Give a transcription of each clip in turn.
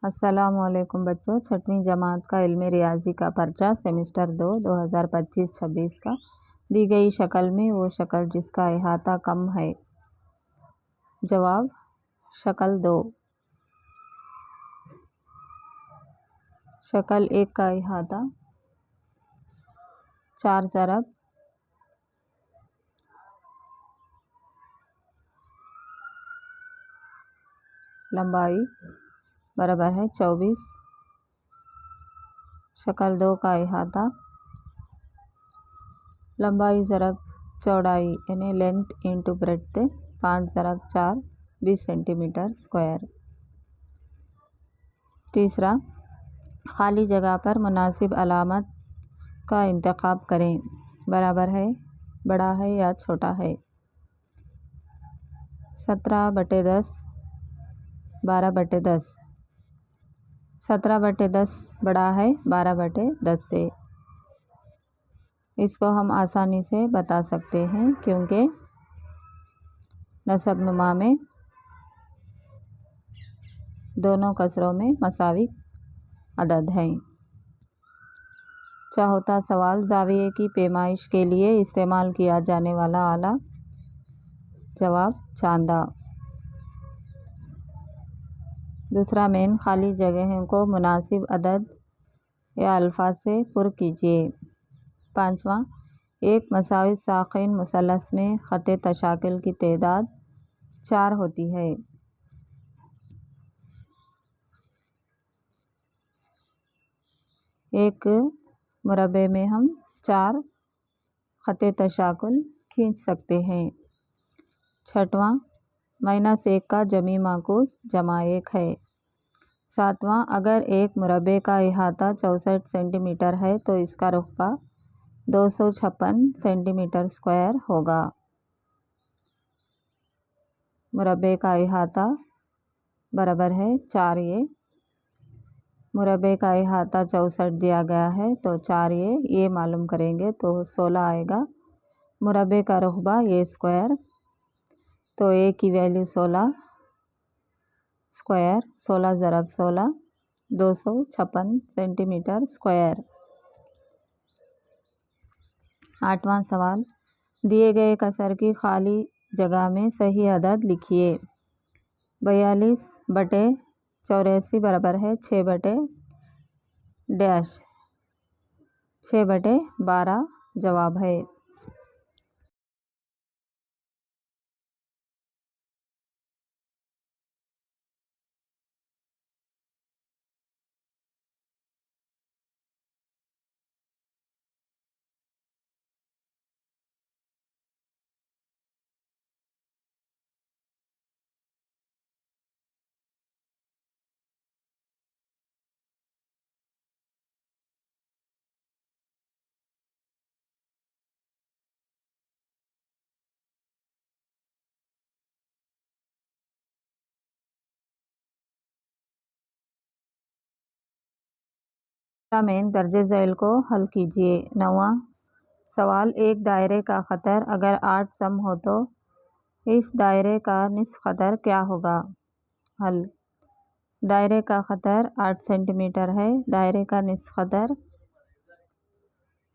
अस्सलामुअलैकुम बच्चों, छठवीं जमात का इल्मी रियाजी का पर्चा सेमेस्टर 2 2025-26 का दी गई शक्ल में वो शक्ल जिसका अहाता कम है। जवाब शक्ल 2। शक्ल 1 का अहाता 4 ज़रब लंबाई बराबर है 24। शक्ल 2 का अहाता लंबाई ज़रब चौड़ाई यानी length into breadth 5 ज़रब 4 20 centimetre square. तीसरा, खाली जगह पर मुनासिब अलामत का इंतखाब करें। बराबर है, बड़ा है या छोटा है। 17/10 12/10। 17/10 बड़ा है 12/10 से। इसको हम आसानी से बता सकते हैं क्योंकि नसब नुमा में दोनों कसरों में मसावी अदद हैं। चौथा सवाल, ज़ाविये की पैमाइश के लिए इस्तेमाल किया जाने वाला आला। जवाब चांदा। दूसरा मेन, खाली जगहों को मुनासिब अदद या अल्फाज से पुर कीजिए। पाँचवा, एक मसावी साकिन मुसल्लस में ख़त तशाकिल की तादाद 4 होती है। एक मुरब्बे में हम 4 ख़त तशाकुल खींच सकते हैं। छठवां, -1 का जमी माकूस जमा 1 है। सातवां, अगर एक मुरब्बे का अहाता 64 सेंटीमीटर है तो इसका रुक़बा 256 सेंटीमीटर स्क्वायर होगा। मुरब्बे का अहाता बराबर है 4 ये। मुरब्बे का अहाता 64 दिया गया है तो 4 ये मालूम करेंगे तो 16 आएगा। मुरब्बे का रुक़बा ये स्क्वायर, तो ए की वैल्यू 16 स्क्वायर 16 ज़रब 16 256 सेंटीमीटर स्क्वायर। आठवां सवाल, दिए गए कसर की खाली जगह में सही अदद लिखिए। 42/84 बराबर है 6/डैश 6/12 जवाब है। मेन दर्जे झैल को हल कीजिए। 9वां सवाल, एक दायरे का ख़तर अगर 8 सम हो तो इस दायरे का निस्फ़ क़दर क्या होगा। हल, दायरे का ख़तर 8 सेंटीमीटर है। दायरे का निस्फ़ क़दर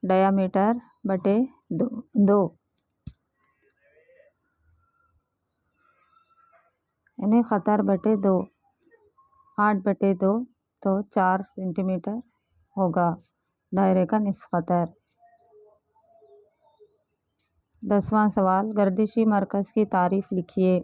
डायामीटर बटे 2 यानी ख़तर बटे 2 8/2 तो 4 सेंटीमीटर होगा दायरे का निस्फ़ क़दर। 10वां सवाल, गर्दिशी मरकज़ की तारीफ़ लिखिए।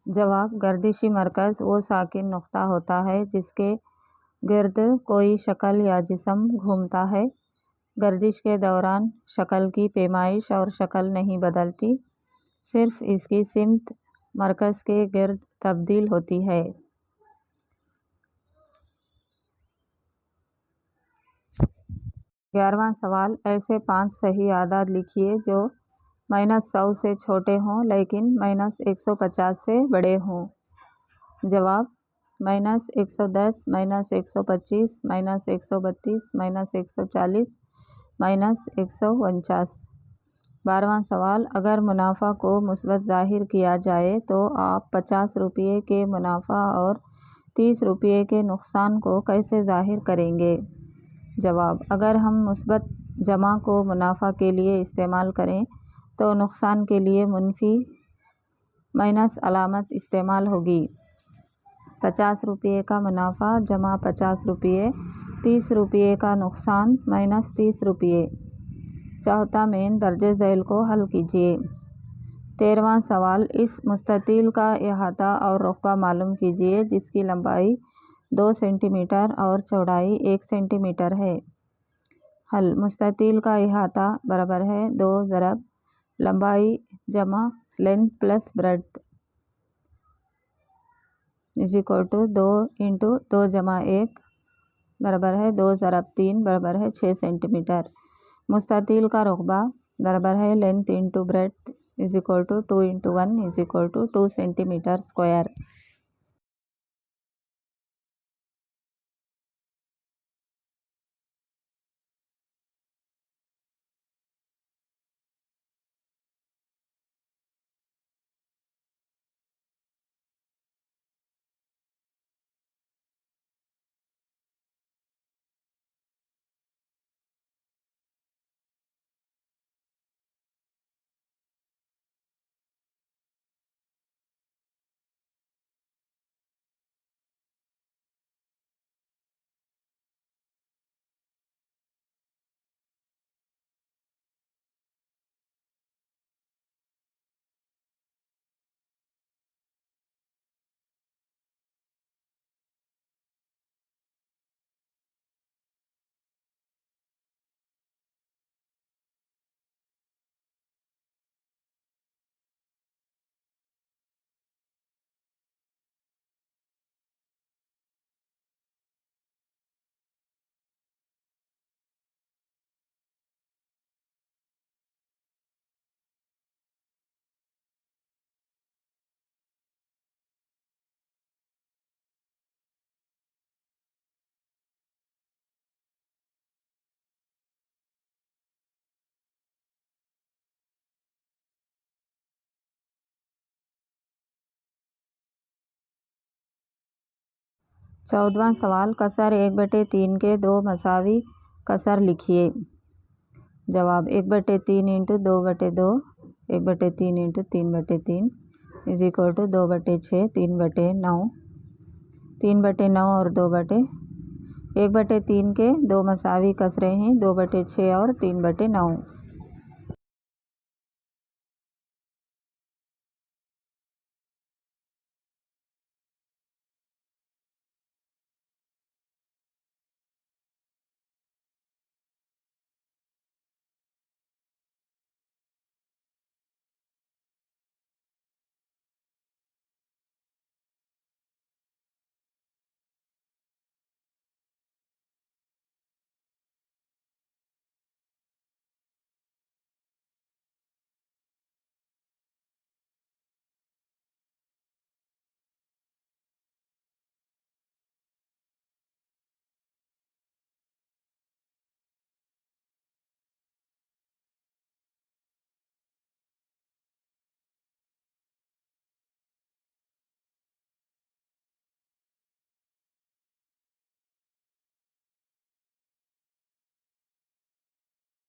जवाब, गर्दिशी मरकज़ वो साकिन नुक्ता होता है जिसके गिर्द कोई शक्ल या जिस्म घूमता है। गर्दिश के दौरान शक्ल की पैमाइश और शक्ल नहीं बदलती, सिर्फ इसकी सिमत मरकज़ के गिर्द तब्दील होती है। 11वां सवाल, ऐसे 5 सही आदाद लिखिए जो -100 से छोटे हों लेकिन -150 से बड़े हों। जवाब, -110, -125, -132, -140, -149। 12वां सवाल, अगर मुनाफा को मुस्बत ज़ाहिर किया जाए तो आप 50 रुपये के मुनाफा और 30 रुपये के नुकसान को कैसे ज़ाहिर करेंगे? जवाब, अगर हम मुस्बत जमा को मुनाफा के लिए इस्तेमाल करें तो नुकसान के लिए मुनफी माइनस अलामत इस्तेमाल होगी। 50 रुपये का मुनाफा जमा 50 रुपये, 30 रुपये का नुकसान माइनस 30 रुपये। चौथा मेन दर्जे झैल को हल कीजिए। 13वां सवाल, इस मुस्ततील का अहाता और रुकबा मालूम कीजिए जिसकी लंबाई 2 सेंटीमीटर और चौड़ाई 1 सेंटीमीटर है। हल, मुस्ततील का अहाता बराबर है 2 ज़रब लंबाई जमा length plus breadth is equal to 2 into 2 जमा 1 बराबर है 2 ज़रब 3 बराबर है 6 सेंटीमीटर। मुस्ततील का रुकबा बराबर है length into breadth is equal to 2 into 1 is equal to 2 centimetre square. चौदहवां सवाल, कसर 1/3 के 2 मसावी कसर लिखिए। जवाब, 1/3 into 2/2, 1/3 into 3/3 is equal to 2/6, 3/9, 3/9 और 1/3 के 2 मसावी कसरे हैं 2/6 और 3/9।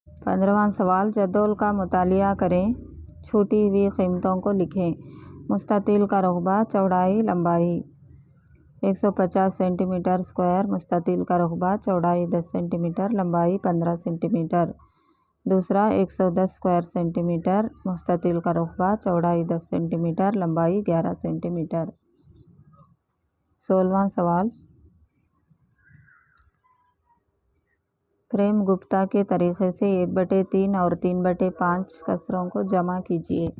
पंद्रहवां सवाल, जदौल का मुतालिया करें, छूटी हुई कीमतों को लिखें। मुस्ततील का रुकबा, चौड़ाई, लंबाई 150 सेंटीमीटर स्क्वायर। मुस्ततील का रुकबा, चौड़ाई 10 सेंटीमीटर, लंबाई 15 सेंटीमीटर। दूसरा 110 स्क्वायर सेंटीमीटर, मुस्ततिल का रकबा, चौड़ाई 10 सेंटीमीटर, लंबाई 11 सेंटीमीटर। 16वां सवाल, प्रेम गुप्ता के तरीके से 1/3 और 3/5 कसरों को जमा कीजिए।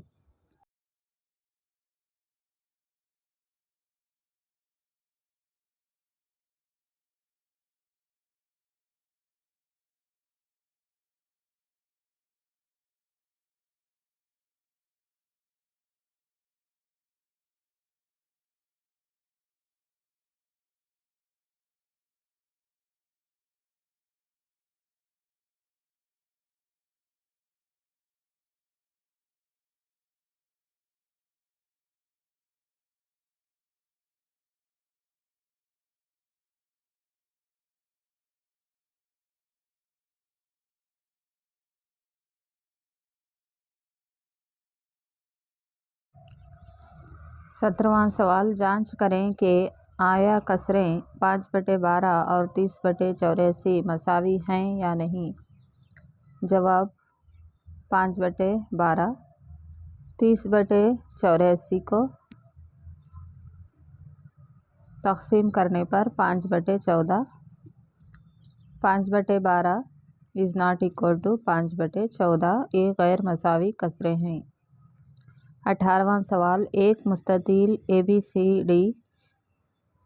सत्रहवां सवाल, जांच करें कि आया कसरें 5/12 और 30/84 मसावी हैं या नहीं। जवाब 5/12। 30/84 को तकसीम करने पर 5/14। 5/12 इज़ नॉट इक्वल टू 5/14। ये गैर मसावी कसरें हैं। 18वां सवाल, एक मुस्ततिल ABCD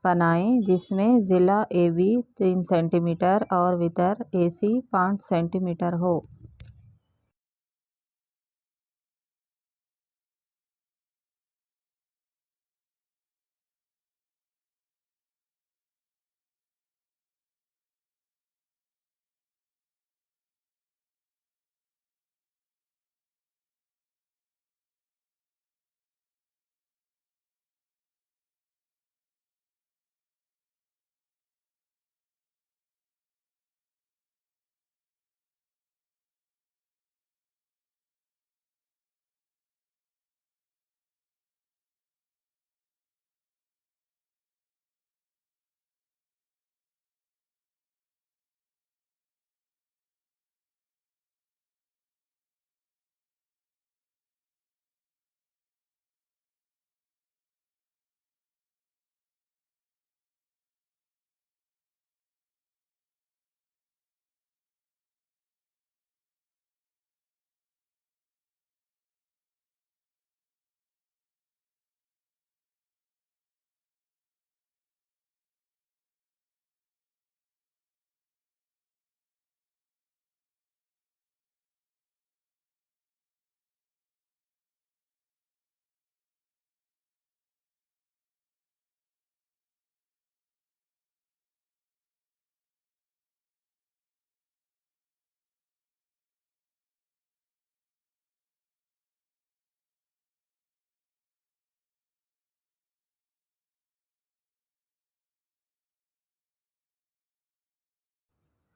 बनाएं जिसमें ज़िला AB 3 सेंटीमीटर और वितर AC 5 सेंटीमीटर हो।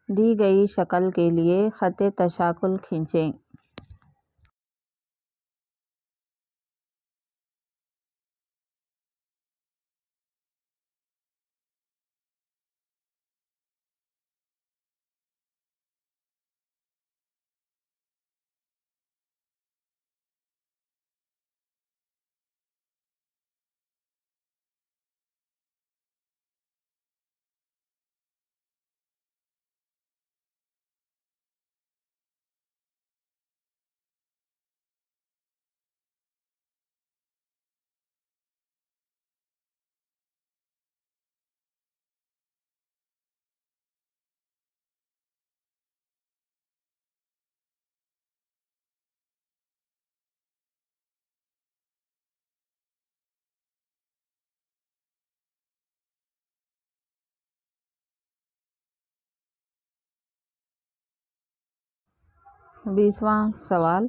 दी गई शक्ल के लिए खत्ते तशाकुल खींचें। बीसवां सवाल,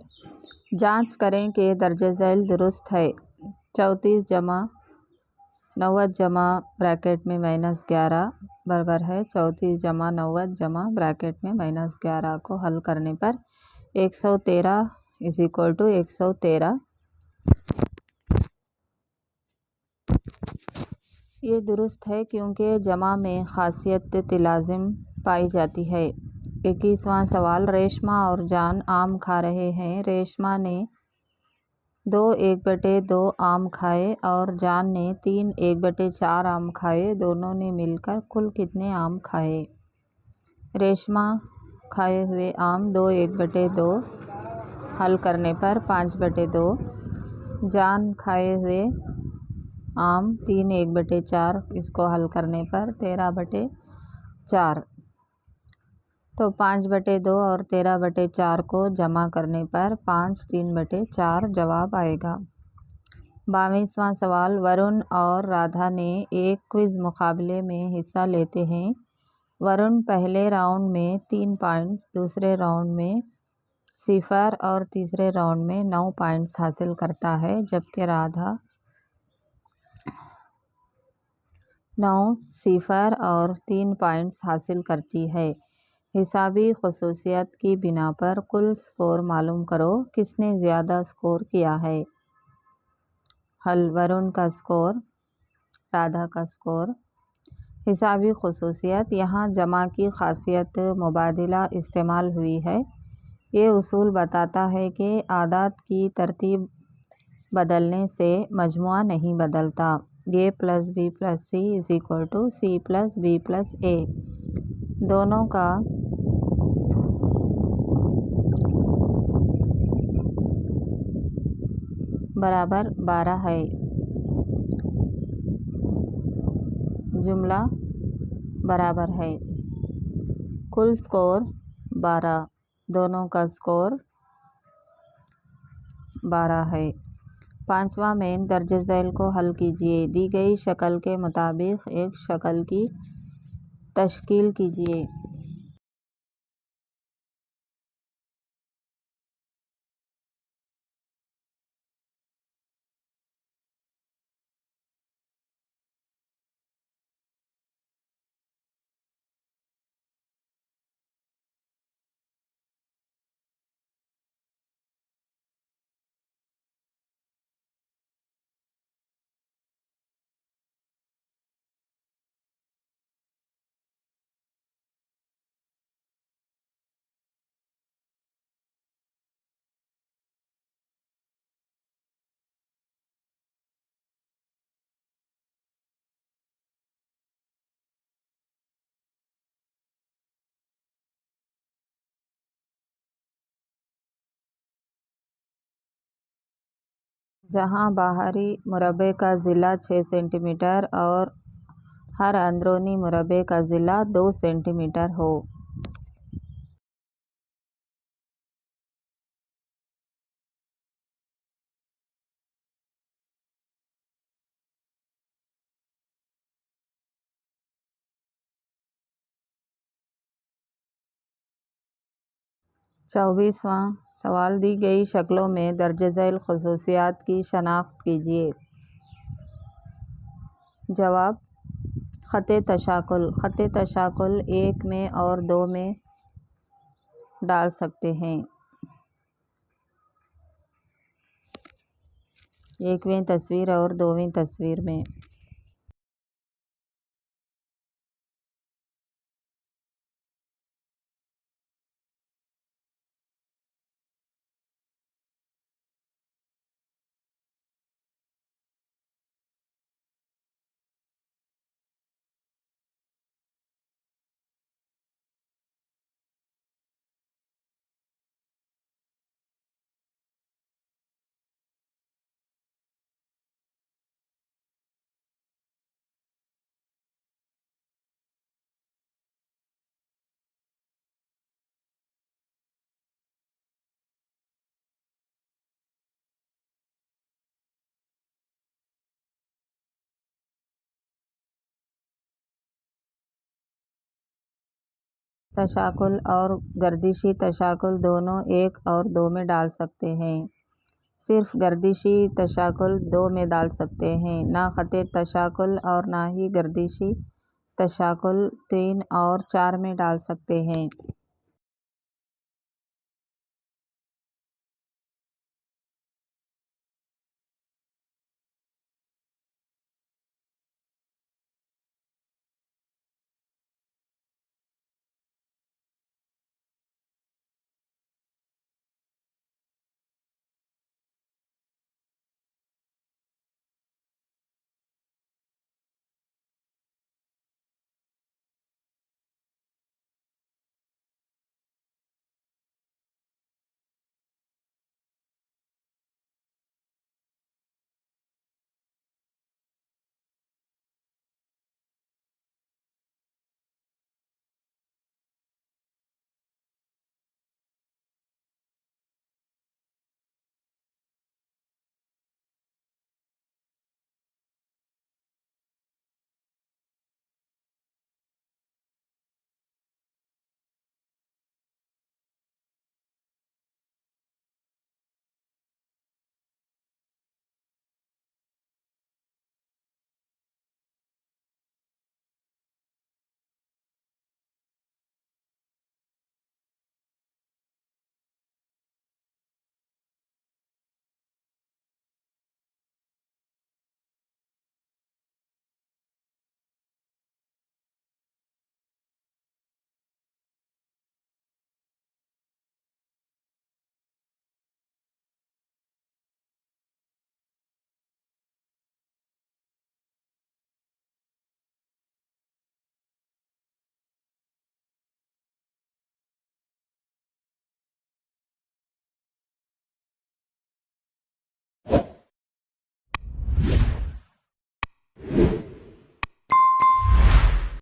जांच करें कि दर्जे झैल दुरुस्त है। 34 जमा 90 जमा ब्रैकेट में -11 बराबर है 34 जमा 90 जमा ब्रैकेट में -11 को हल करने पर 113 इज इक्वल टू 113। ये दुरुस्त है क्योंकि जमा में खासियत तिलाज़िम पाई जाती है। 21वां सवाल, रेशमा और जान आम खा रहे हैं। रेशमा ने 2 1/2 आम खाए और जान ने 3 1/4 आम खाए। दोनों ने मिलकर कुल कितने आम खाए? रेशमा खाए हुए आम 2 1/2, हल करने पर 5/2। जान खाए हुए आम 3 1/4, इसको हल करने पर 13/4। तो 5/2 और 13/4 को जमा करने पर 5 3/4 जवाब आएगा। 22वां सवाल, वरुण और राधा ने एक क्विज मुकाबले में हिस्सा लेते हैं। वरुण पहले राउंड में 3 पॉइंट्स, दूसरे राउंड में 0 और तीसरे राउंड में 9 पॉइंट्स हासिल करता है, जबकि राधा 9, 0 और 3 पॉइंट्स हासिल करती है। हिसाबी खसूसियत की बिना पर कुल स्कोर मालूम करो। किसने ज़्यादा स्कोर किया है? हल, वरुण का स्कोर, राधा का स्कोर। हिसाबी खसूसियत, यहाँ जमा की खासियत मुबादिला इस्तेमाल हुई है। ये उसूल बताता है कि आदात की तरतीब बदलने से मजमुआ नहीं बदलता। A + B + C = C + B + A। दोनों का बराबर 12 है। जुमला बराबर है। कुल स्कोर 12, दोनों का स्कोर 12 है। 5वां मेन दर्जे झैल को हल कीजिए। दी गई शक्ल के मुताबिक एक शक्ल की तश्कील कीजिए। जहां बाहरी मुरब्बे का ज़िला 6 सेंटीमीटर और हर अंदरूनी मुरब्बे का ज़िला 2 सेंटीमीटर हो। चौबीसवां सवाल, दी गई शक्लों में दर्जे झैल खसूसियात की शनाख्त कीजिए। जवाब, ख़त्ते तशाकुल। ख़त्ते तशाकुल 1 में और 2 में डाल सकते हैं। 1वीं तस्वीर और 2वीं तस्वीर में। तशाकुल और गर्दिशी तशाकुल दोनों 1 और 2 में डाल सकते हैं। सिर्फ गर्दिशी तशाकुल 2 में डाल सकते हैं, ना ख़त्ते तशाकुल और ना ही गर्दिशी तशाकुल 3 और 4 में डाल सकते हैं।